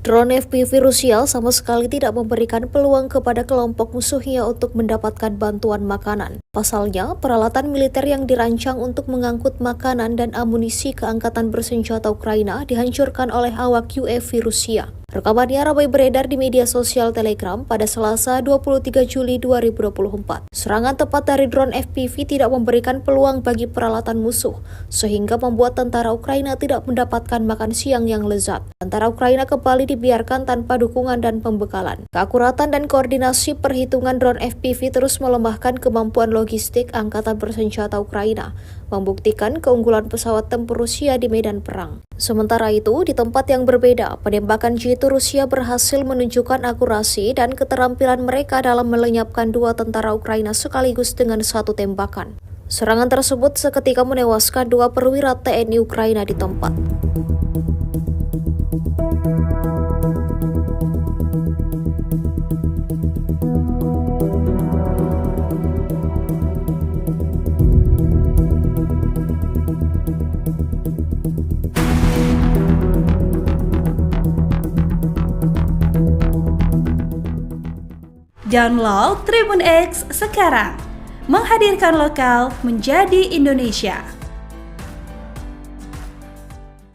Drone FPV Rusia sama sekali tidak memberikan peluang kepada kelompok musuhnya untuk mendapatkan bantuan makanan. Pasalnya, peralatan militer yang dirancang untuk mengangkut makanan dan amunisi ke angkatan bersenjata Ukraina dihancurkan oleh awak UAV Rusia. Rekamannya ramai beredar di media sosial Telegram pada Selasa 23 Juli 2024. Serangan tepat dari drone FPV tidak memberikan peluang bagi peralatan musuh, sehingga membuat tentara Ukraina tidak mendapatkan makan siang yang lezat. Tentara Ukraina kembali dibiarkan tanpa dukungan dan pembekalan. Keakuratan dan koordinasi perhitungan drone FPV terus melemahkan kemampuan logistik angkatan bersenjata Ukraina, membuktikan keunggulan pesawat tempur Rusia di medan perang. Sementara itu, di tempat yang berbeda, penembakan jitu Rusia berhasil menunjukkan akurasi dan keterampilan mereka dalam melenyapkan dua tentara Ukraina sekaligus dengan satu tembakan. Serangan tersebut seketika menewaskan dua perwira TNI Ukraina di tempat. Download Tribun X sekarang, menghadirkan lokal menjadi Indonesia.